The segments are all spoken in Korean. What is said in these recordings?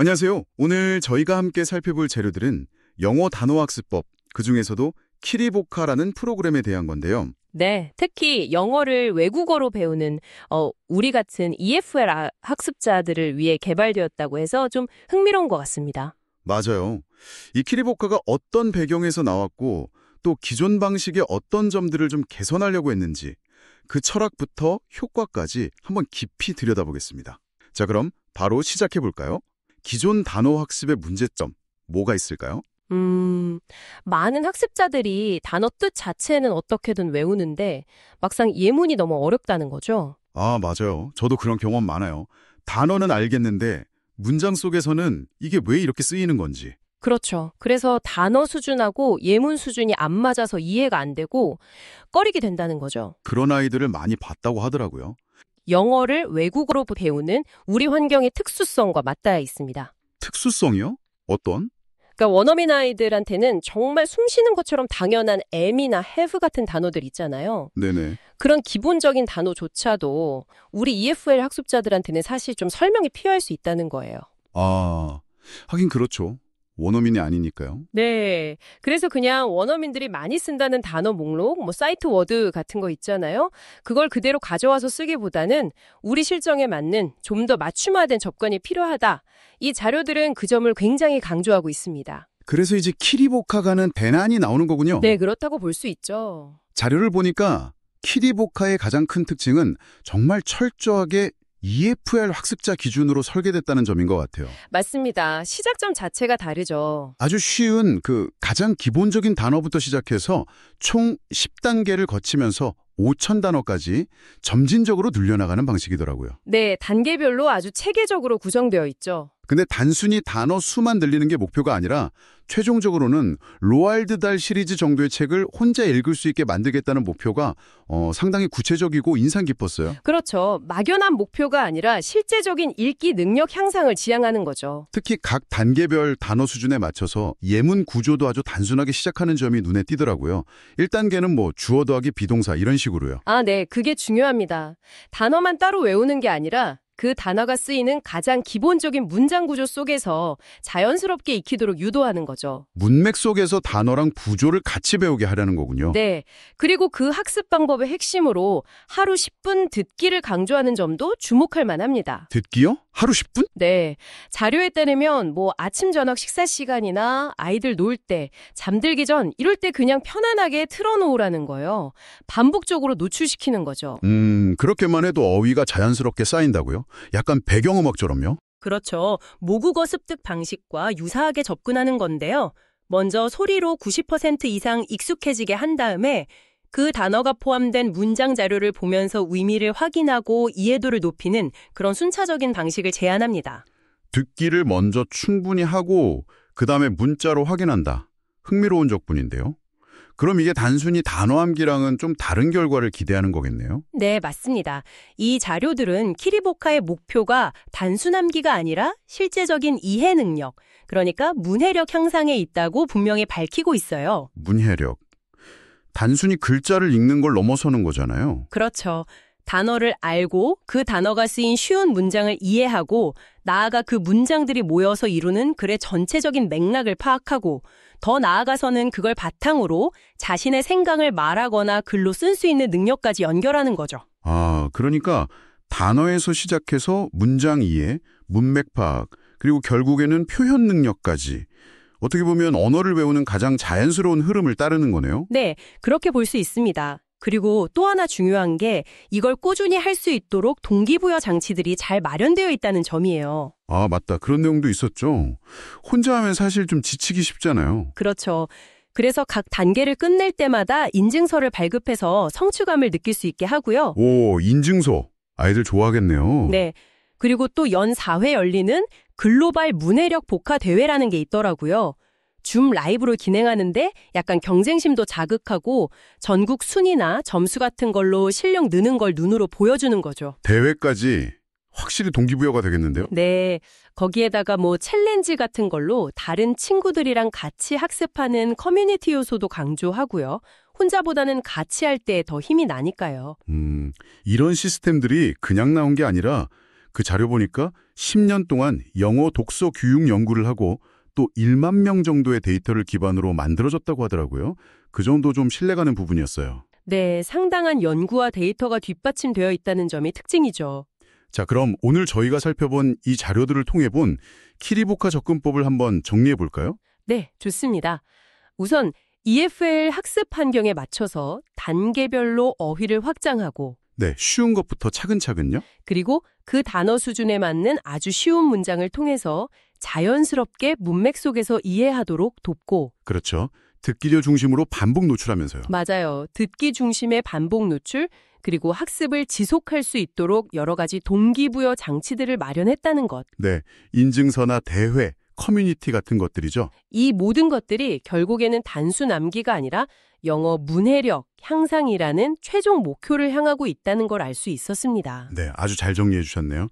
안녕하세요. 오늘 저희가 함께 살펴볼 자료들은 영어 단어학습법, 그중에서도 키리보카라는 프로그램에 대한 건데요. 네, 특히 영어를 외국어로 배우는 우리 같은 EFL 학습자들을 위해 개발되었다고 해서 좀 흥미로운 것 같습니다. 맞아요. 이 키리보카가 어떤 배경에서 나왔고 또 기존 방식의 어떤 점들을 좀 개선하려고 했는지 그 철학부터 효과까지 한번 깊이 들여다보겠습니다. 자, 그럼 바로 시작해 볼까요? 기존 단어 학습의 문제점, 뭐가 있을까요? 많은 학습자들이 단어 뜻 자체는 어떻게든 외우는데 막상 예문이 너무 어렵다는 거죠. 아, 맞아요. 저도 그런 경험 많아요. 단어는 알겠는데 문장 속에서는 이게 왜 이렇게 쓰이는 건지. 그렇죠. 그래서 단어 수준하고 예문 수준이 안 맞아서 이해가 안 되고 꺼리게 된다는 거죠. 그런 아이들을 많이 봤다고 하더라고요. 영어를 외국어로 배우는 우리 환경의 특수성과 맞닿아 있습니다. 특수성이요? 어떤? 그러니까 원어민 아이들한테는 정말 숨 쉬는 것처럼 당연한 am이나 have 같은 단어들 있잖아요. 네네. 그런 기본적인 단어조차도 우리 EFL 학습자들한테는 사실 좀 설명이 필요할 수 있다는 거예요. 아, 하긴 그렇죠. 원어민이 아니니까요. 네. 그래서 그냥 원어민들이 많이 쓴다는 단어 목록, 사이트 워드 같은 거 있잖아요. 그걸 그대로 가져와서 쓰기보다는 우리 실정에 맞는 좀 더 맞춤화된 접근이 필요하다. 이 자료들은 그 점을 굉장히 강조하고 있습니다. 그래서 이제 키리보카가는 대난이 나오는 거군요. 네, 그렇다고 볼 수 있죠. 자료를 보니까 키리보카의 가장 큰 특징은 정말 철저하게 EFL 학습자 기준으로 설계됐다는 점인 것 같아요. 맞습니다. 시작점 자체가 다르죠. 아주 쉬운 가장 기본적인 단어부터 시작해서 총 10단계를 거치면서 5,000단어까지 점진적으로 늘려나가는 방식이더라고요. 네, 단계별로 아주 체계적으로 구성되어 있죠. 근데 단순히 단어 수만 늘리는 게 목표가 아니라 최종적으로는 로알드 달 시리즈 정도의 책을 혼자 읽을 수 있게 만들겠다는 목표가 상당히 구체적이고 인상 깊었어요. 그렇죠. 막연한 목표가 아니라 실제적인 읽기 능력 향상을 지향하는 거죠. 특히 각 단계별 단어 수준에 맞춰서 예문 구조도 아주 단순하게 시작하는 점이 눈에 띄더라고요. 1단계는 주어 더하기 비동사 이런 식으로요. 아, 네. 그게 중요합니다. 단어만 따로 외우는 게 아니라 그 단어가 쓰이는 가장 기본적인 문장 구조 속에서 자연스럽게 익히도록 유도하는 거죠. 문맥 속에서 단어랑 구조를 같이 배우게 하려는 거군요. 네. 그리고 그 학습 방법의 핵심으로 하루 10분 듣기를 강조하는 점도 주목할 만합니다. 듣기요? 하루 10분? 네. 자료에 따르면 아침, 저녁 식사 시간이나 아이들 놀 때, 잠들기 전 이럴 때 그냥 편안하게 틀어놓으라는 거예요. 반복적으로 노출시키는 거죠. 그렇게만 해도 어휘가 자연스럽게 쌓인다고요? 약간 배경음악처럼요? 그렇죠. 모국어 습득 방식과 유사하게 접근하는 건데요. 먼저 소리로 90% 이상 익숙해지게 한 다음에 그 단어가 포함된 문장 자료를 보면서 의미를 확인하고 이해도를 높이는 그런 순차적인 방식을 제안합니다. 듣기를 먼저 충분히 하고 그다음에 문자로 확인한다. 흥미로운 접근인데요. 그럼 이게 단순히 단어 암기랑은 좀 다른 결과를 기대하는 거겠네요? 네, 맞습니다. 이 자료들은 키리보카의 목표가 단순 암기가 아니라 실제적인 이해 능력, 그러니까 문해력 향상에 있다고 분명히 밝히고 있어요. 문해력. 단순히 글자를 읽는 걸 넘어서는 거잖아요. 그렇죠. 단어를 알고 그 단어가 쓰인 쉬운 문장을 이해하고 나아가 그 문장들이 모여서 이루는 글의 전체적인 맥락을 파악하고 더 나아가서는 그걸 바탕으로 자신의 생각을 말하거나 글로 쓸 수 있는 능력까지 연결하는 거죠. 아, 그러니까 단어에서 시작해서 문장 이해, 문맥 파악, 그리고 결국에는 표현 능력까지 어떻게 보면 언어를 배우는 가장 자연스러운 흐름을 따르는 거네요. 네, 그렇게 볼 수 있습니다. 그리고 또 하나 중요한 게 이걸 꾸준히 할 수 있도록 동기부여 장치들이 잘 마련되어 있다는 점이에요. 아, 맞다. 그런 내용도 있었죠. 혼자 하면 사실 좀 지치기 쉽잖아요. 그렇죠. 그래서 각 단계를 끝낼 때마다 인증서를 발급해서 성취감을 느낄 수 있게 하고요. 오, 인증서. 아이들 좋아하겠네요. 네. 그리고 또 연 4회 열리는 글로벌 문해력 복화 대회라는 게 있더라고요. 줌 라이브로 진행하는데 약간 경쟁심도 자극하고 전국 순위나 점수 같은 걸로 실력 느는 걸 눈으로 보여주는 거죠. 대회까지 확실히 동기부여가 되겠는데요? 네. 거기에다가 챌린지 같은 걸로 다른 친구들이랑 같이 학습하는 커뮤니티 요소도 강조하고요. 혼자보다는 같이 할 때 더 힘이 나니까요. 이런 시스템들이 그냥 나온 게 아니라 그 자료 보니까 10년 동안 영어 독서 교육 연구를 하고 또 1만 명 정도의 데이터를 기반으로 만들어졌다고 하더라고요. 그 정도 좀 신뢰가는 부분이었어요. 네, 상당한 연구와 데이터가 뒷받침되어 있다는 점이 특징이죠. 자, 그럼 오늘 저희가 살펴본 이 자료들을 통해 본 키리보카 접근법을 한번 정리해 볼까요? 네, 좋습니다. 우선 EFL 학습 환경에 맞춰서 단계별로 어휘를 확장하고 네, 쉬운 것부터 차근차근요. 그리고 그 단어 수준에 맞는 아주 쉬운 문장을 통해서 자연스럽게 문맥 속에서 이해하도록 돕고 그렇죠. 듣기류 중심으로 반복 노출하면서요. 맞아요. 듣기 중심의 반복 노출 그리고 학습을 지속할 수 있도록 여러 가지 동기부여 장치들을 마련했다는 것. 네, 인증서나 대회, 커뮤니티 같은 것들이죠. 이 모든 것들이 결국에는 단순 암기가 아니라 영어 문해력 향상이라는 최종 목표를 향하고 있다는 걸 알 수 있었습니다. 네, 아주 잘 정리해 주셨네요.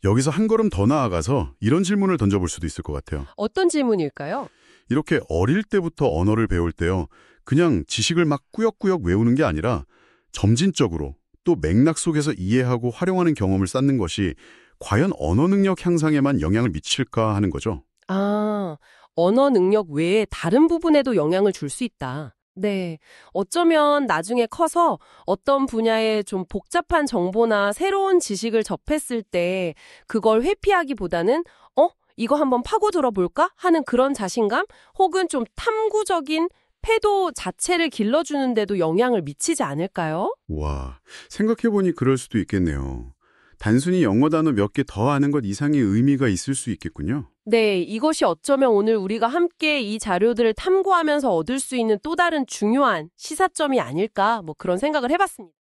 여기서 한 걸음 더 나아가서 이런 질문을 던져볼 수도 있을 것 같아요. 어떤 질문일까요? 이렇게 어릴 때부터 언어를 배울 때요. 그냥 지식을 막 꾸역꾸역 외우는 게 아니라 점진적으로 또 맥락 속에서 이해하고 활용하는 경험을 쌓는 것이 과연 언어 능력 향상에만 영향을 미칠까 하는 거죠. 아, 언어 능력 외에 다른 부분에도 영향을 줄 수 있다. 네. 어쩌면 나중에 커서 어떤 분야에 좀 복잡한 정보나 새로운 지식을 접했을 때 그걸 회피하기보다는 이거 한번 파고들어 볼까? 하는 그런 자신감 혹은 좀 탐구적인 태도 자체를 길러주는 데도 영향을 미치지 않을까요? 와, 생각해보니 그럴 수도 있겠네요. 단순히 영어 단어 몇 개 더 아는 것 이상의 의미가 있을 수 있겠군요. 네, 이것이 어쩌면 오늘 우리가 함께 이 자료들을 탐구하면서 얻을 수 있는 또 다른 중요한 시사점이 아닐까 그런 생각을 해봤습니다.